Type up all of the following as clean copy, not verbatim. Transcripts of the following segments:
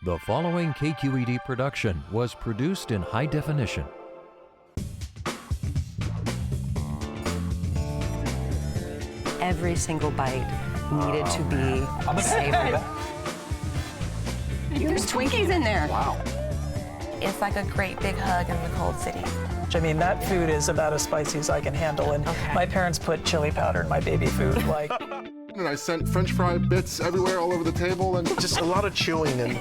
The following KQED production was produced in high definition. Every single bite needed to be savory. There's Twinkies in there. Wow. It's like a great big hug in the cold city. I mean, that food is about as spicy as I can handle, and my parents put chili powder in my baby food, like. And I sent French fry bits everywhere, all over the table, and just a lot of chewing. And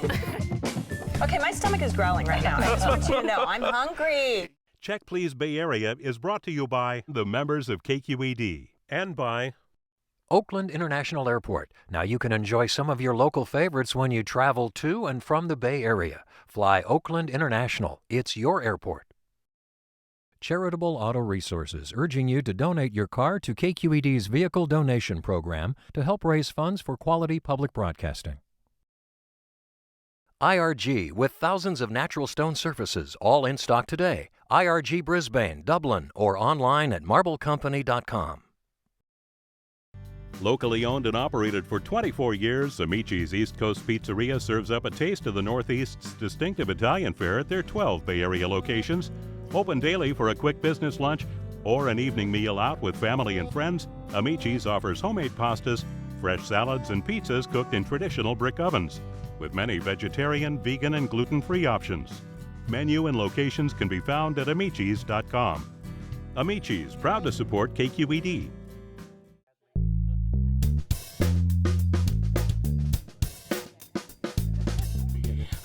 Okay, my stomach is growling right now. I just want you to know, I'm hungry. Check Please Bay Area is brought to you by the members of KQED and by Oakland International Airport. Now you can enjoy some of your local favorites when you travel to and from the Bay Area. Fly Oakland International. It's your airport. Charitable Auto Resources, urging you to donate your car to KQED's Vehicle Donation Program to help raise funds for quality public broadcasting. IRG, with thousands of natural stone surfaces, all in stock today. IRG Brisbane, Dublin, or online at marblecompany.com. Locally owned and operated for 24 years, Amici's East Coast Pizzeria serves up a taste of the Northeast's distinctive Italian fare at their 12 Bay Area locations. Open daily for a quick business lunch or an evening meal out with family and friends, Amici's offers homemade pastas, fresh salads, and pizzas cooked in traditional brick ovens, with many vegetarian, vegan, and gluten-free options. Menu and locations can be found at amicis.com. Amici's, proud to support KQED.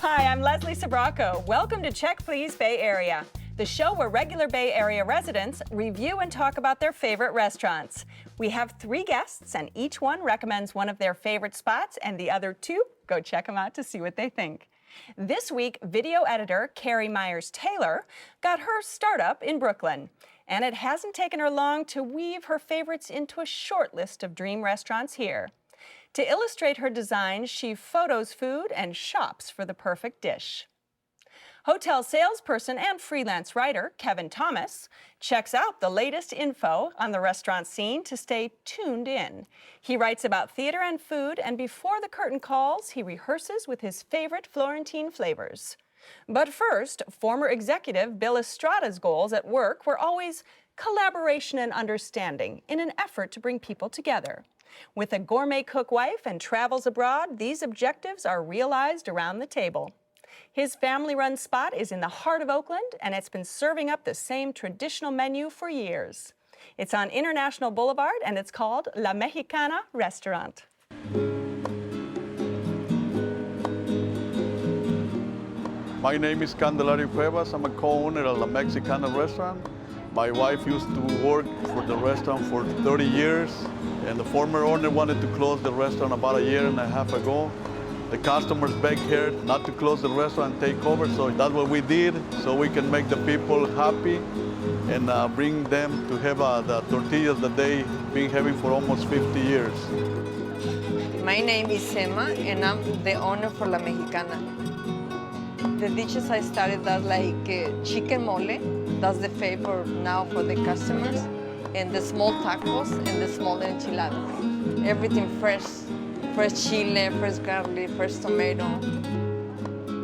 Hi, I'm Leslie Sabraco. Welcome to Check Please Bay Area, the show where regular Bay Area residents review and talk about their favorite restaurants. We have 3 guests, and each one recommends one of their favorite spots, and the other 2 go check them out to see what they think. This week, video editor Carrie Myers-Taylor got her startup in Brooklyn, and it hasn't taken her long to weave her favorites into a short list of dream restaurants here. To illustrate her designs, she photos food and shops for the perfect dish. Hotel salesperson and freelance writer Kevin Thomas checks out the latest info on the restaurant scene to stay tuned in. He writes about theater and food, and before the curtain calls, he rehearses with his favorite Florentine flavors. But first, former executive Bill Estrada's goals at work were always collaboration and understanding in an effort to bring people together. With a gourmet cook wife and travels abroad, these objectives are realized around the table. His family-run spot is in the heart of Oakland, and it's been serving up the same traditional menu for years. It's on International Boulevard, and it's called La Mexicana Restaurant. My name is Candelario Cuevas. I'm a co-owner of La Mexicana Restaurant. My wife used to work for the restaurant for 30 years, and the former owner wanted to close the restaurant about a year and a half ago. The customers begged her not to close the restaurant and take over, so that's what we did, so we can make the people happy and bring them to have the tortillas that they've been having for almost 50 years. My name is Emma, and I'm the owner for La Mexicana. The dishes I started, that's like chicken mole. That's the favorite now for the customers. And the small tacos and the small enchiladas. Everything fresh. Fresh chile, fresh garlic, fresh tomato.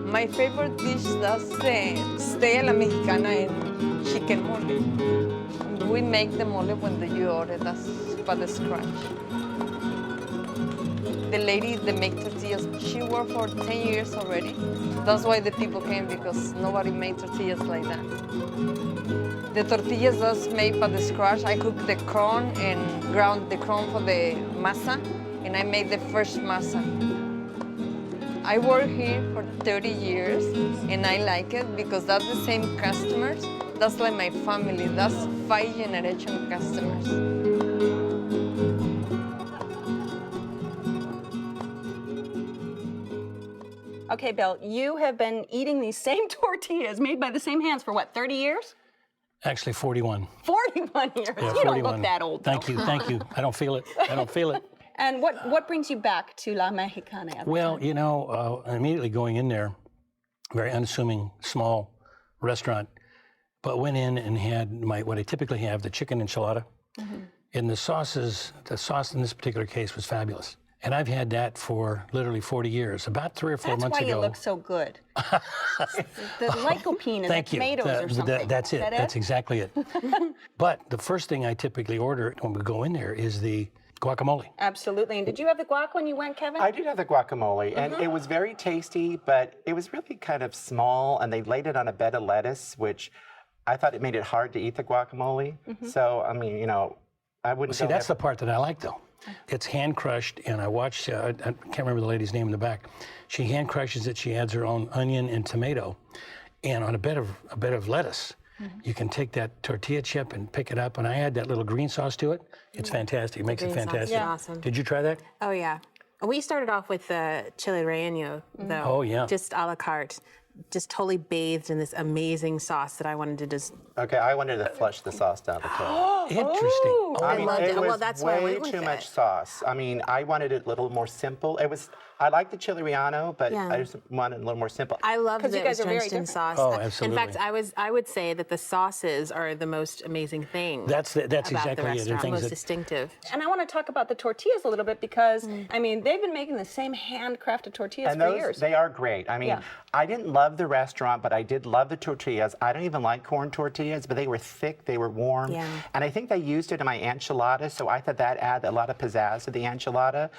My favorite dish, that's the stay a la Mexicana and chicken mole. We make the mole when you order, that's by the scratch. The lady that make tortillas, she worked for 10 years already. That's why the people came, because nobody made tortillas like that. The tortillas that's made by the scratch. I cook the corn and ground the corn for the masa, and I made the fresh masa. I work here for 30 years, and I like it because that's the same customers. That's like my family. That's 5-generation customers. Okay, Bill, you have been eating these same tortillas made by the same hands for what, 30 years? Actually, 41. 41 years. Yeah, you 41. don't look that old, though. Thank you. I don't feel it. I don't feel it. And what brings you back to La Mexicana? Well, you know, immediately going in there, very unassuming, small restaurant, but went in and had what I typically have, the chicken enchilada. Mm-hmm. And the sauce in this particular case was fabulous. And I've had that for literally 40 years. About 3 or 4 months ago. That's why you look so good. The lycopene in the Thank you. tomatoes or something. That's it. Is that That's exactly it. But the first thing I typically order when we go in there is the guacamole. Absolutely. And did you have the guac when you went, Kevin? I did have the guacamole, and it was very tasty, but it was really kind of small, and they laid it on a bed of lettuce, which I thought it made it hard to eat the guacamole. So, I mean, you know, I wouldn't See, that's the part that I like, though. It's hand crushed, and I watched, I can't remember the lady's name in the back. She hand crushes it, she adds her own onion and tomato, and on a bed of lettuce. You can take that tortilla chip and pick it up, and I add that little green sauce to it. It's fantastic. It makes it fantastic. Yeah. Awesome. Did you try that? Oh, yeah. We started off with the chile relleno, though. Oh, yeah. Just a la carte. Just totally bathed in this amazing sauce that I wanted to just... Okay, I wanted to flush the sauce down the toilet. Interesting. I mean, loved it. it was Well, that's why I way went with too much it. sauce. I mean, I wanted it a little more simple. I like the chile relleno, but Yeah. I just wanted a little more simple. I loved 'Cause that you it was guys are very drenched in different. sauce. Oh, absolutely. In fact, I would say that the sauces are the most amazing thing. That's about exactly the it. restaurant, Things most that- distinctive. And I want to talk about the tortillas a little bit because, I mean, they've been making the same handcrafted tortillas And for those, years. they are great. I mean, Yeah. I didn't love the restaurant, but I did love the tortillas. I don't even like corn tortillas, but they were thick, they were warm. Yeah. And I think they used it in my enchilada, so I thought that added a lot of pizzazz to the enchilada.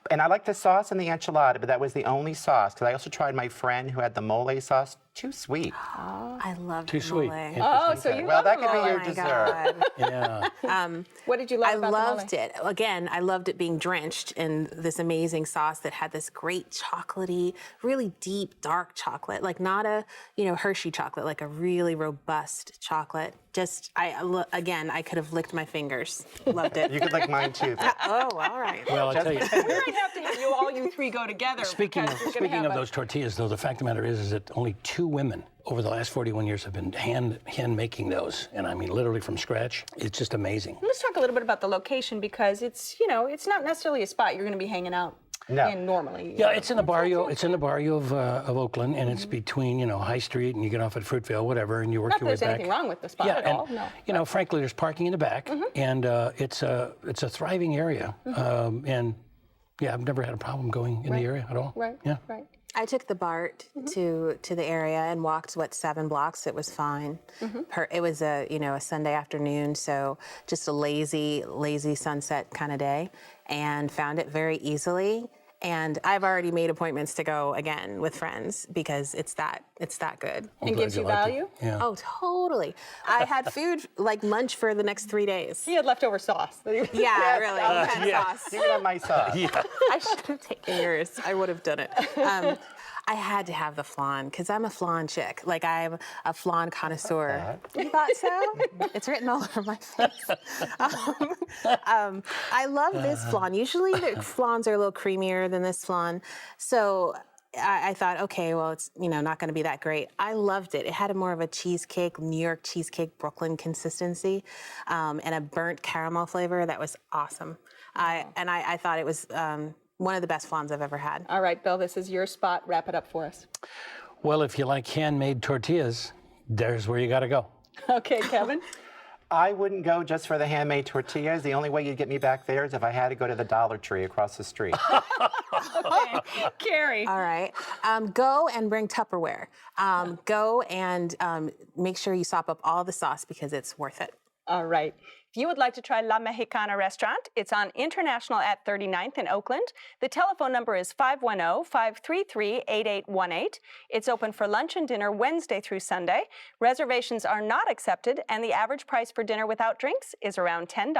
And I like the sauce in the enchilada, but that was the only sauce, because I also tried my friend who had the mole sauce. Too sweet. I love Too sweet. mole. Oh, so you Well, love that could be mole. your my dessert. God. Yeah. What did you love I about loved the mole? it. Again, I loved it being drenched in this amazing sauce that had this great chocolatey, really deep, dark chocolate, like not a, Hershey chocolate, like a really robust chocolate. Just, again, I could have licked my fingers. Loved it. You could like mine too. Oh, all right. Well, I'll tell you. We might have to have all you three go together. Speaking because we're gonna of have those tortillas, though, the fact of the matter is that only 2 women over the last 41 years have been hand making those, and I mean literally from scratch. It's just amazing. Let's talk a little bit about the location because it's, it's not necessarily a spot you're going to be hanging out in normally. Yeah, it's in the barrio. It's in the barrio of Oakland, and it's between High Street, and you get off at Fruitvale, whatever, and you work Not your way that there's back. anything wrong with the spot Yeah, at and all. No. frankly, there's parking in the back, and it's a thriving area, and yeah, I've never had a problem going in the area at all. Right. Yeah. Right. I took the BART to the area and walked 7 blocks. It was fine. It was a Sunday afternoon, so just a lazy sunset kind of day, and found it very easily. And I've already made appointments to go again with friends because it's that good. And gives you value? Yeah. Oh, totally. I had food like lunch for the next 3 days. He had leftover sauce. Yeah, really. You had sauce. You can have my sauce. I should have taken yours. I would have done it. I had to have the flan because I'm a flan chick. Like I'm a flan connoisseur. You thought so? It's written all over my face. I love this flan. Usually the flans are a little creamier than this flan. So I thought, okay, well, it's not going to be that great. I loved it. It had more of a cheesecake, New York cheesecake, Brooklyn consistency, and a burnt caramel flavor that was awesome. I thought it was one of the best flans I've ever had. All right, Bill, this is your spot. Wrap it up for us. Well, if you like handmade tortillas, there's where you got to go. Okay, Kevin. I wouldn't go just for the handmade tortillas. The only way you'd get me back there is if I had to go to the Dollar Tree across the street. Okay, Carrie. All right. Go and bring Tupperware. Go and make sure you sop up all the sauce because it's worth it. All right. If you would like to try La Mexicana Restaurant, it's on International at 39th in Oakland. The telephone number is 510-533-8818. It's open for lunch and dinner Wednesday through Sunday. Reservations are not accepted, and the average price for dinner without drinks is around $10.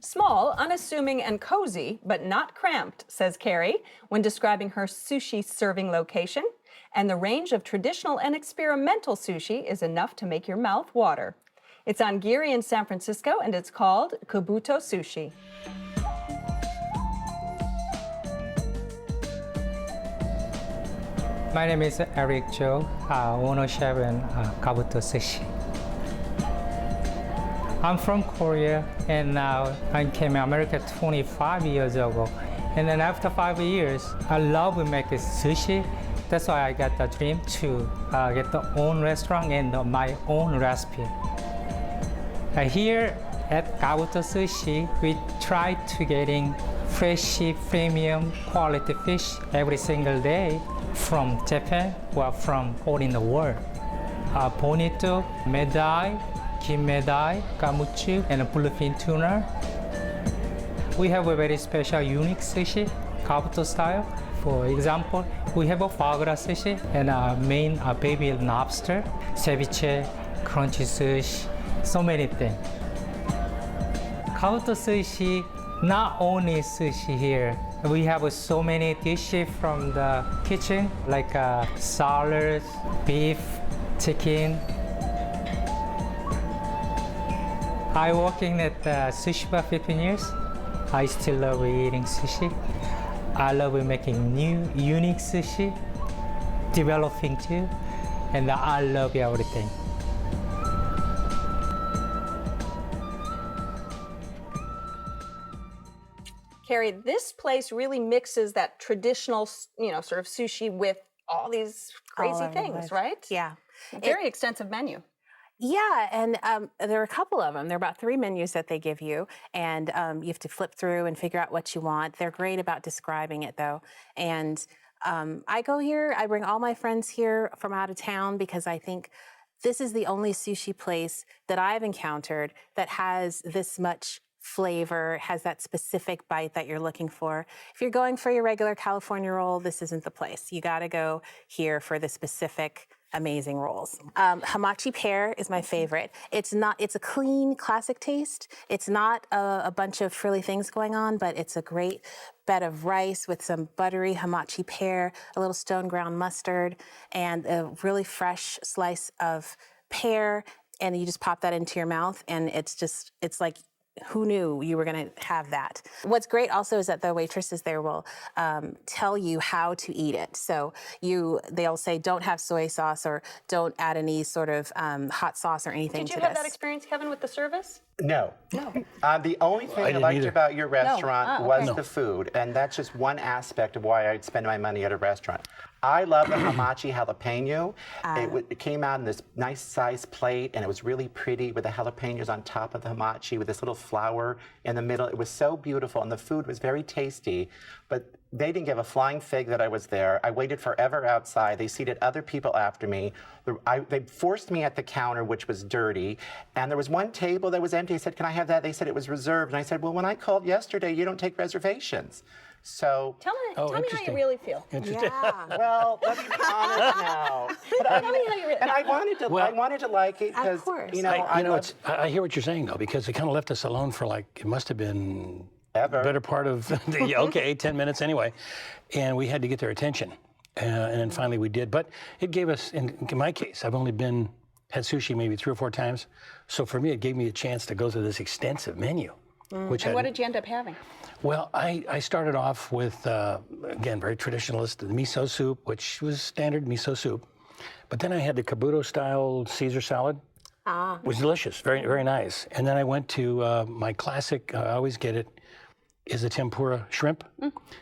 Small, unassuming, and cozy, but not cramped, says Carrie, when describing her sushi serving location. And the range of traditional and experimental sushi is enough to make your mouth water. It's on Geary in San Francisco, and it's called Kabuto Sushi. My name is Eric Cho, owner chef in Kabuto Sushi. I'm from Korea, and now I came to America 25 years ago. And then after 5 years, I love making sushi. That's why I got the dream to get the own restaurant and my own recipe. Here at Kabuto Sushi, we try to getting fresh, premium quality fish every single day from Japan or from all in the world. Bonito, medai, kinmedai, gamuchu, and bluefin tuna. We have a very special, unique sushi, Kabuto style. For example, we have a foie gras sushi and a main baby lobster, ceviche, crunchy sushi, so many things. Kabuto Sushi, not only sushi here, we have so many dishes from the kitchen, like salads, beef, chicken. I working at sushi bar 15 years. I still love eating sushi. I love making new, unique sushi, developing too, and I love everything. Carrie, this place really mixes that traditional, sort of sushi with all these crazy things, right? Yeah. Very extensive menu. Yeah, and there are a couple of them. There are about 3 menus that they give you, and you have to flip through and figure out what you want. They're great about describing it, though. And I go here, I bring all my friends here from out of town because I think this is the only sushi place that I've encountered that has this much flavor, has that specific bite that you're looking for. If you're going for your regular California roll, this isn't the place. You gotta go here for the specific amazing rolls. Hamachi pear is my favorite. It's a clean, classic taste. It's not a bunch of frilly things going on, but it's a great bed of rice with some buttery hamachi pear, a little stone ground mustard, and a really fresh slice of pear. And you just pop that into your mouth, and it's like, who knew you were going to have that? What's great also is that the waitresses there will tell you how to eat it. So they'll say, don't have soy sauce or don't add any sort of hot sauce or anything to this. Did you have that experience, Kevin, with the service? No. The only thing I liked about your restaurant was the food, and that's just one aspect of why I'd spend my money at a restaurant. I love the hamachi jalapeno. It came out in this nice sized plate, and it was really pretty with the jalapenos on top of the hamachi with this little flower in the middle. It was so beautiful, and the food was very tasty, but they didn't give a flying fig that I was there. I waited forever outside. They seated other people after me. They forced me at the counter, which was dirty, and there was one table that was empty. I said, can I have that? They said it was reserved, and I said, well, when I called yesterday, you don't take reservations. So tell me how you really feel. Yeah. Well, let me be honest now. Tell me how you really. And I wanted to like it because I hear what you're saying though, because it kind of left us alone for it must have been the better part of 10 minutes anyway, and we had to get their attention, and then finally we did. But it gave us, in my case, I've only had sushi maybe 3 or 4 times, so for me it gave me a chance to go through this extensive menu. And what did you end up having? Well, I started off with, again, very traditionalist, the miso soup, which was standard miso soup. But then I had the Kabuto-style Caesar salad. It was delicious, very, very nice. And then I went to my classic, I always get it, is the tempura shrimp.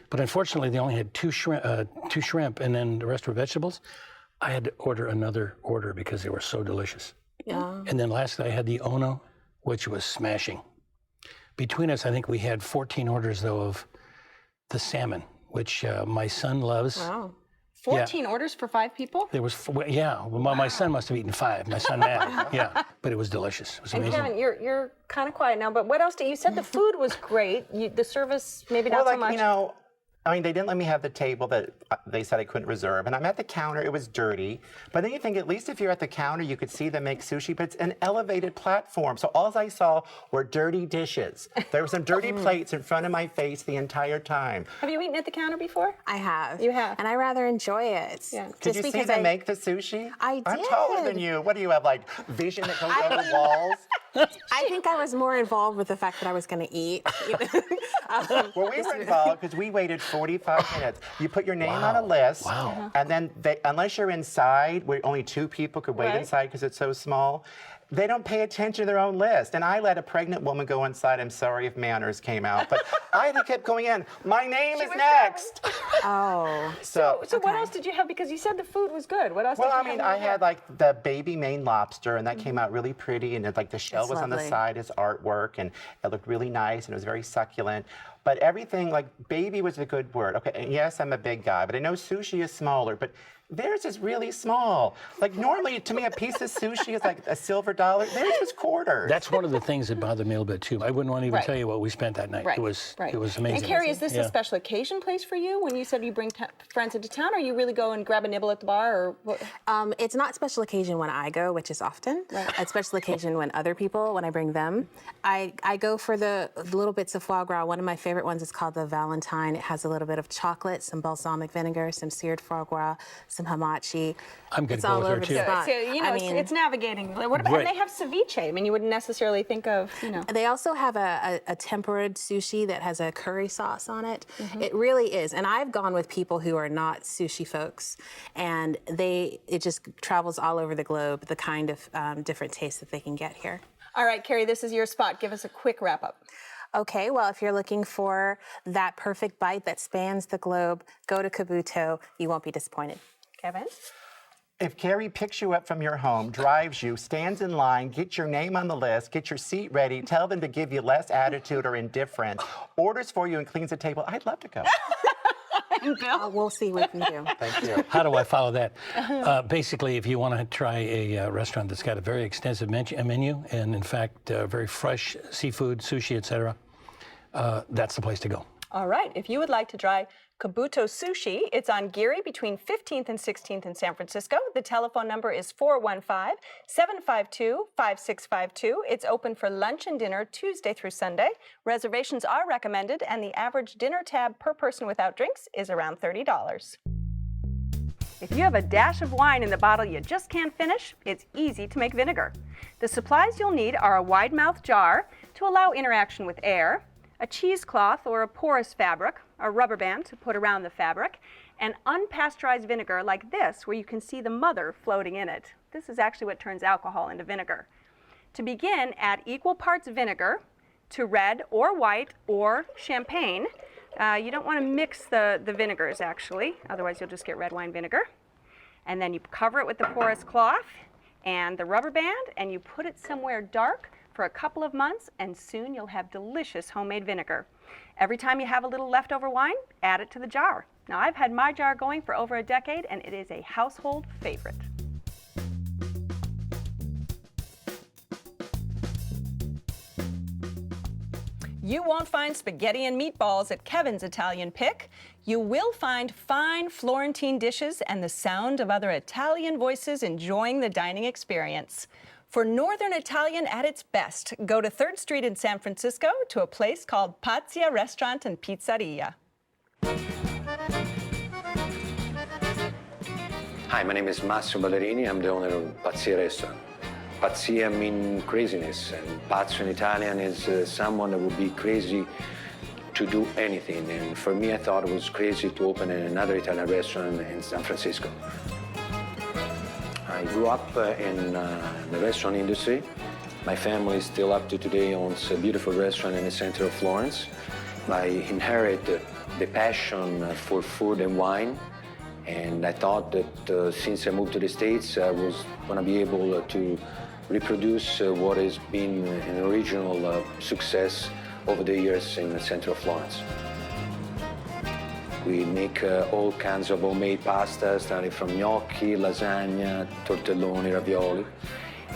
But unfortunately, they only had two shrimp, and then the rest were vegetables. I had to order another order because they were so delicious. Yeah. And then lastly, I had the ono, which was smashing. Between us, I think we had 14 orders, though, of the salmon, which my son loves. Wow. 14 orders for 5 people? There was, well, my son must have eaten 5. My son, Matt. Yeah, but it was delicious. It was amazing. And Kevin, you're kind of quiet now, but what else you said the food was great. The service, maybe not so much. They didn't let me have the table that they said I couldn't reserve. And I'm at the counter, it was dirty. But then you think, at least if you're at the counter, you could see them make sushi, but it's an elevated platform. So all I saw were dirty dishes. There were some dirty plates in front of my face the entire time. Have you eaten at the counter before? I have. You have? And I rather enjoy it. Yeah. Did you see them make the sushi? I did. I'm taller than you. What do you have, vision that goes over walls? I think I was more involved with the fact that I was going to eat. Well, we were involved because we waited 45 minutes. You put your name on a list, and then unless you're inside, where only 2 people could wait inside because it's so small, they don't pay attention to their own list. And I let a pregnant woman go inside. I'm sorry if manners came out, but I kept going in. My name is next. Oh. So what else did you have? Because you said the food was good. What else did you have? Well, I mean, I had like the baby Maine lobster, and that came out really pretty, and like the shell was on the side as artwork, and it looked really nice, and it was very succulent. But everything, like baby was a good word. Okay, and yes, I'm a big guy, but I know sushi is smaller, but theirs is really small. Like normally, to me, a piece of sushi is like a silver dollar. Theirs was quarters. That's one of the things that bothered me a little bit too. I wouldn't want to even tell you what we spent that night. It was amazing. And Carrie, is this a special occasion place for you? When you said you bring friends into town, or you really go and grab a nibble at the bar, or what? It's not special occasion when I go, which is often. It's special occasion when other people, when I bring them. I go for the little bits of foie gras. One of my favorite ones is called the Valentine. It has a little bit of chocolate, some balsamic vinegar, some seared foie gras, some hamachi. I'm going to go with her too. So, you know, it's navigating. What about, and they have ceviche. I mean, you wouldn't necessarily think of, you know. They also have a tempered sushi that has a curry sauce on it. It really is. And I've gone with people who are not sushi folks, and it just travels all over the globe, the kind of different tastes that they can get here. All right, Carrie, this is your spot. Give us a quick wrap up. Okay, well, if you're looking for that perfect bite that spans the globe, go to Kabuto. You won't be disappointed. Kevin? If Carrie picks you up from your home, drives you, stands in line, gets your name on the list, get your seat ready, tell them to give you less attitude or indifference, orders for you and cleans the table, I'd love to go. We'll see what we can do. Thank you. How do I follow that? Basically, if you want to try a restaurant that's got a very extensive menu and, in fact, very fresh seafood, sushi, etc., that's the place to go. All right. If you would like to try Kabuto Sushi, it's on Geary between 15th and 16th in San Francisco. The telephone number is 415-752-5652. It's open for lunch and dinner Tuesday through Sunday. Reservations are recommended, and the average dinner tab per person without drinks is around $30. If you have a dash of wine in the bottle you just can't finish, it's easy to make vinegar. The supplies you'll need are a wide-mouth jar to allow interaction with air, a cheesecloth or a porous fabric, a rubber band to put around the fabric, and unpasteurized vinegar like this, where you can see the mother floating in it. This is actually what turns alcohol into vinegar. To begin, add equal parts vinegar to red or white or champagne. You don't want to mix the vinegars, actually, otherwise you'll just get red wine vinegar. And then you cover it with the porous cloth and the rubber band, and you put it somewhere dark for a couple of months, and soon you'll have delicious homemade vinegar. Every time you have a little leftover wine, add it to the jar. Now, I've had my jar going for over a decade, and it is a household favorite. You won't find spaghetti and meatballs at Kevin's Italian Pick. You will find fine Florentine dishes and the sound of other Italian voices enjoying the dining experience. For Northern Italian at its best, go to 3rd Street in San Francisco to a place called Pazzia Restaurant and Pizzeria. Hi, my name is Massimo Ballerini. I'm the owner of Pazzia Restaurant. Pazzia means craziness, and pazzo in Italian is someone that would be crazy to do anything. And for me, I thought it was crazy to open another Italian restaurant in San Francisco. I grew up in the restaurant industry. My family still up to today owns a beautiful restaurant in the center of Florence. I inherited the passion for food and wine, and I thought that since I moved to the States, I was going to be able to reproduce what has been an original success over the years in the center of Florence. We make all kinds of homemade pasta, starting from gnocchi, lasagna, tortelloni, ravioli.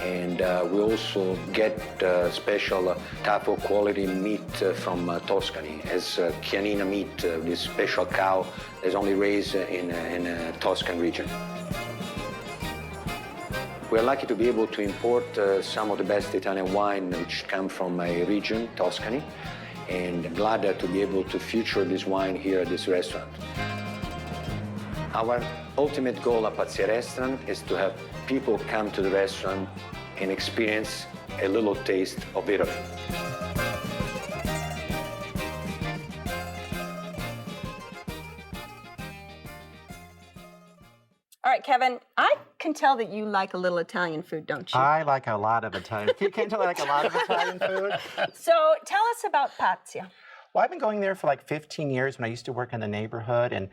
And we also get special type of quality meat from Tuscany, as Chianina meat, this special cow that's only raised in a Tuscan region. We're lucky to be able to import some of the best Italian wine which come from my region, Tuscany, and glad to be able to feature this wine here at this restaurant. Our ultimate goal at Pazzia Restaurant is to have people come to the restaurant and experience a little taste of Italy. All right, Kevin, I can tell that you like a little Italian food, don't you? I like a lot of Italian. Can't tell I like a lot of Italian food. So tell us about Pazzia. Well, I've been going there for like 15 years when I used to work in the neighborhood. And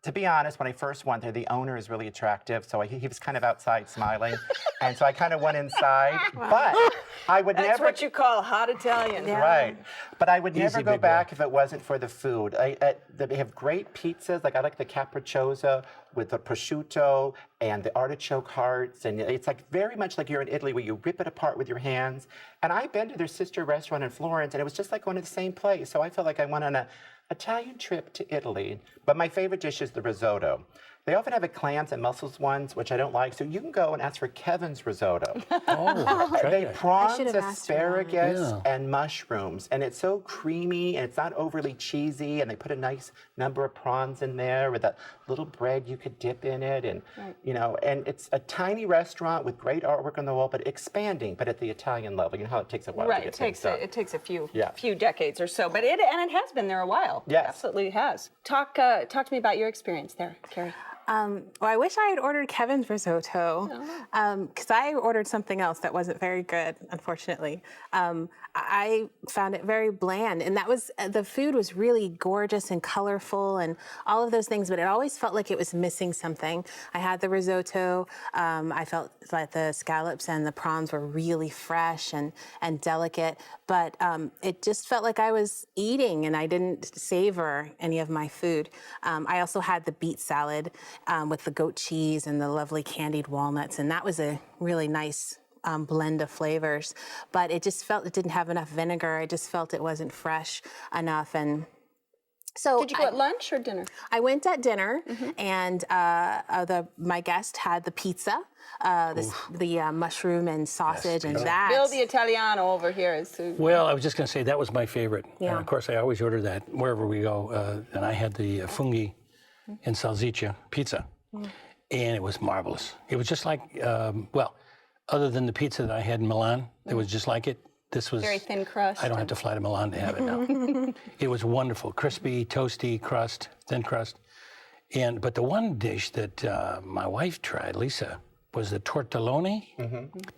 to be honest, when I first went there, the owner is really attractive. So he was kind of outside smiling. And so I kind of went inside. But I would never. That's what you call hot Italian. Yeah. Right. But I would never go big back boy. if it wasn't for the food. They have great pizzas. Like I like the capricciosa with the prosciutto and the artichoke hearts. And it's like very much like you're in Italy where you rip it apart with your hands. And I've been to their sister restaurant in Florence and it was just like going to the same place. So I felt like I went on an Italian trip to Italy. But my favorite dish is the risotto. They often have a clams and mussels ones, which I don't like. So you can go and ask for Kevin's risotto. They prawns, asparagus, and mushrooms. And it's so creamy and it's not overly cheesy. And they put a nice number of prawns in there with that little bread you could dip in it. And, you know, and it's a tiny restaurant with great artwork on the wall, but expanding, but at the Italian level. You know how it takes a while to get things done. It takes a few decades or so, but it has been there a while. Yes. It absolutely has. Talk to me about your experience there, Carrie. Well, I wish I had ordered Kevin's risotto because I ordered something else that wasn't very good, unfortunately. I found it very bland, and that was the food was really gorgeous and colorful and all of those things, but it always felt like it was missing something. I had the risotto. I felt like the scallops and the prawns were really fresh and delicate, but it just felt like I was eating and I didn't savor any of my food. I also had the beet salad with the goat cheese and the lovely candied walnuts, and that was a really nice blend of flavors, but it just felt it didn't have enough vinegar. I just felt it wasn't fresh enough. And so did you go at lunch or dinner? I went at dinner, and my guest had the pizza, the mushroom and sausage, and that. Bill the Italiano over here is. Well, I was just going to say that was my favorite. Yeah. And of course, I always order that wherever we go. And I had the funghi and salsiccia pizza, and it was marvelous. It was just like, other than the pizza that I had in Milan, it was just like it. This was very thin crust. I don't have to fly to Milan to have it now. It was wonderful, crispy, toasty crust, thin crust. But the one dish that my wife tried, Lisa, was the tortelloni,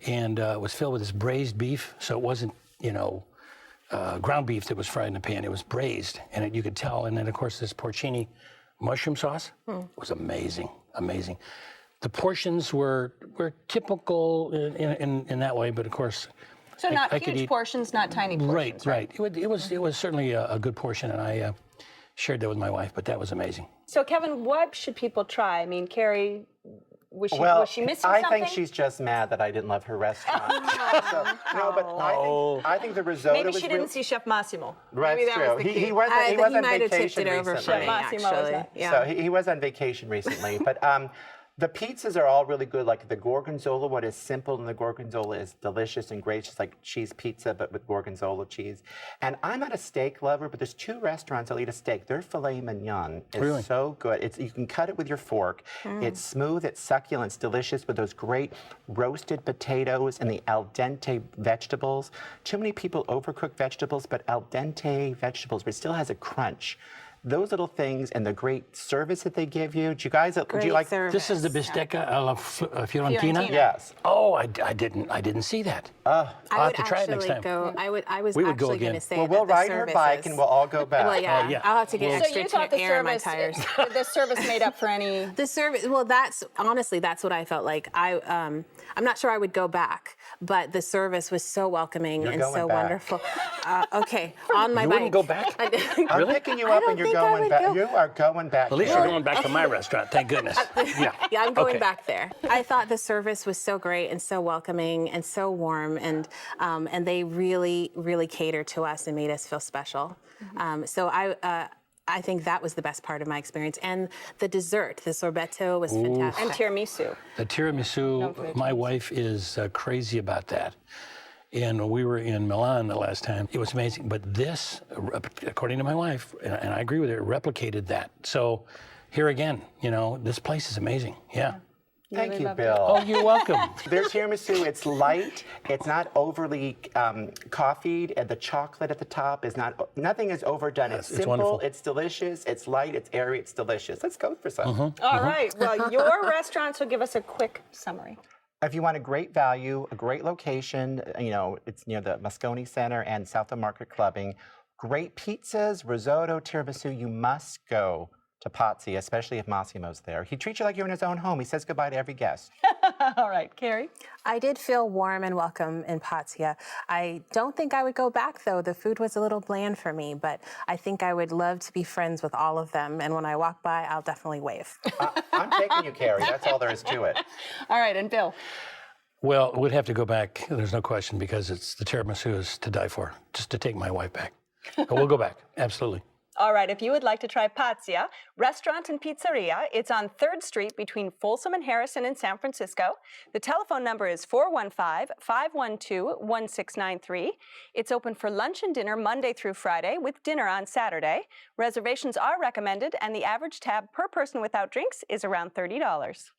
and it was filled with this braised beef. So it wasn't, ground beef that was fried in a pan. It was braised, and you could tell. And then of course this porcini mushroom sauce was amazing, amazing. The portions were typical in that way, but of course. So not huge portions, not tiny portions. Right. It was certainly a good portion, and I shared that with my wife. But that was amazing. So Kevin, what should people try? I mean, Carrie, was she missing I something? think she's just mad that I didn't love her restaurant. I think the risotto Maybe was she didn't see Chef Massimo. Right, Maybe that true. was the key. He was on vacation recently. Chef Massimo was not. So he was on vacation recently, but. The pizzas are all really good, like the gorgonzola, what is simple, and the gorgonzola is delicious and great. It's just like cheese pizza, but with gorgonzola cheese. And I'm not a steak lover, but there's two restaurants I'll eat a steak. Their filet mignon is so good. You can cut it with your fork. It's smooth, it's succulent, it's delicious with those great roasted potatoes and the al dente vegetables. Too many people overcook vegetables, but al dente vegetables, but it still has a crunch. Those little things and the great service that they give you. Do you like service. This is the bistecca alla Fiorentina? Yes. Oh, I didn't see that. I'll have to try it next time. I was actually going to say that we'll the ride her bike and we'll all go back. Well, yeah. I'll have to get extra air in my tires. The service made up for any. The service. Well, that's what I felt like. I'm not sure I would go back, but the service was so welcoming and so wonderful. Okay, on my bike. You wouldn't go back? I'm picking you up and you're going back. You are going back. At least you're going back to my restaurant. Thank goodness. Yeah, I'm going back there. I thought the service was so great and so welcoming and so warm, and they really, really catered to us and made us feel special. So I think that was the best part of my experience. And the dessert, the sorbetto, was fantastic. And tiramisu. The tiramisu, my wife is crazy about that. And we were in Milan the last time. It was amazing. But this, according to my wife, and I agree with her, replicated that. So here again, this place is amazing. Yeah. Thank really you, loved it. Bill. Oh, you're welcome. Their tiramisu, it's light. It's not overly coffeed, and the chocolate at the top is nothing is overdone. Yes, it's it's simple, wonderful. it's delicious, it's light, it's airy, it's delicious. Let's go for some. All right. Well, your restaurant, so give us a quick summary. If you want a great value, a great location, it's near the Moscone Center and South of Market Clubbing. Great pizzas, risotto, tiramisu, you must go to Pazzia, especially if Massimo's there. He treats you like you're in his own home. He says goodbye to every guest. All right, Carrie? I did feel warm and welcome in Pazzia. I don't think I would go back, though. The food was a little bland for me, but I think I would love to be friends with all of them. And when I walk by, I'll definitely wave. I'm taking you, Carrie. That's all there is to it. All right, and Bill? Well, we'd have to go back, there's no question, because the tiramisu is to die for, just to take my wife back. But we'll go back, absolutely. All right, if you would like to try Pazzia, restaurant and pizzeria, it's on 3rd Street between Folsom and Harrison in San Francisco. The telephone number is 415-512-1693. It's open for lunch and dinner Monday through Friday, with dinner on Saturday. Reservations are recommended, and the average tab per person without drinks is around $30.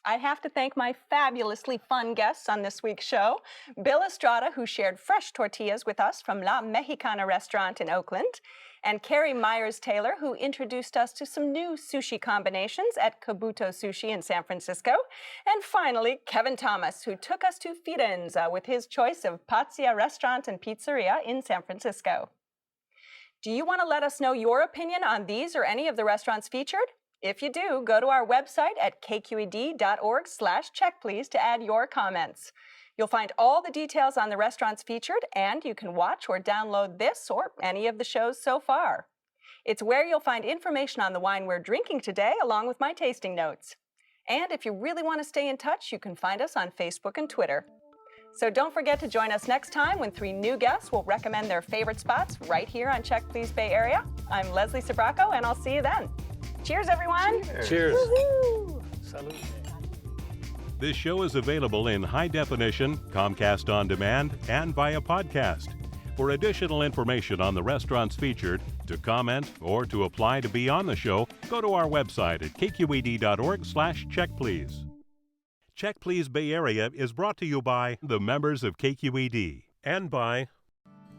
I have to thank my fabulously fun guests on this week's show. Bill Estrada, who shared fresh tortillas with us from La Mexicana Restaurant in Oakland, and Carrie Myers-Taylor, who introduced us to some new sushi combinations at Kabuto Sushi in San Francisco. And finally, Kevin Thomas, who took us to Firenze with his choice of Pazzia Restaurant and Pizzeria in San Francisco. Do you want to let us know your opinion on these or any of the restaurants featured? If you do, go to our website at kqed.org/checkplease to add your comments. You'll find all the details on the restaurants featured, and you can watch or download this or any of the shows so far. It's where you'll find information on the wine we're drinking today, along with my tasting notes. And if you really want to stay in touch, you can find us on Facebook and Twitter. So don't forget to join us next time when 3 new guests will recommend their favorite spots right here on Check Please Bay Area. I'm Leslie Sbrocco, and I'll see you then. Cheers, everyone. Cheers. Woo-hoo. Salud. This show is available in high definition, Comcast On Demand, and via podcast. For additional information on the restaurants featured, to comment, or to apply to be on the show, go to our website at kqed.org/checkplease. Check Please Bay Area is brought to you by the members of KQED and by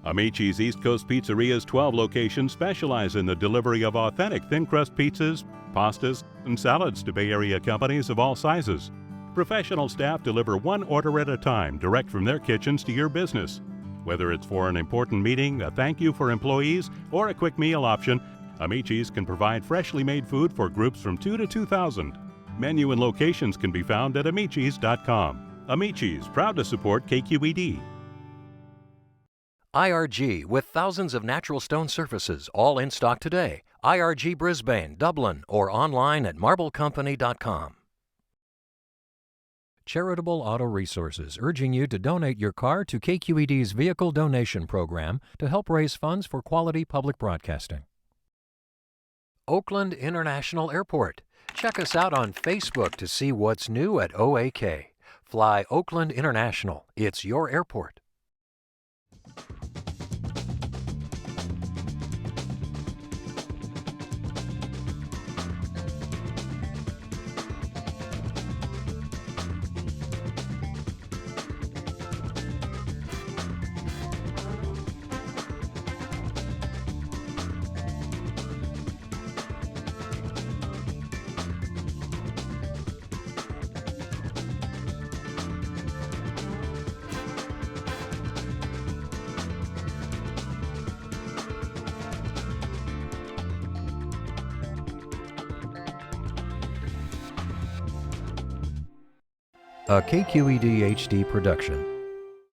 Amici's East Coast Pizzeria's 12 locations specialize in the delivery of authentic thin crust pizzas, pastas, and salads to Bay Area companies of all sizes. Professional staff deliver one order at a time direct from their kitchens to your business. Whether it's for an important meeting, a thank you for employees, or a quick meal option, Amici's can provide freshly made food for groups from 2 to 2,000. Menu and locations can be found at amicis.com. Amici's, proud to support KQED. IRG, with thousands of natural stone surfaces, all in stock today. IRG Brisbane, Dublin, or online at marblecompany.com. Charitable Auto Resources, urging you to donate your car to KQED's Vehicle Donation Program to help raise funds for quality public broadcasting. Oakland International Airport. Check us out on Facebook to see what's new at OAK. Fly Oakland International. It's your airport. A KQED HD production.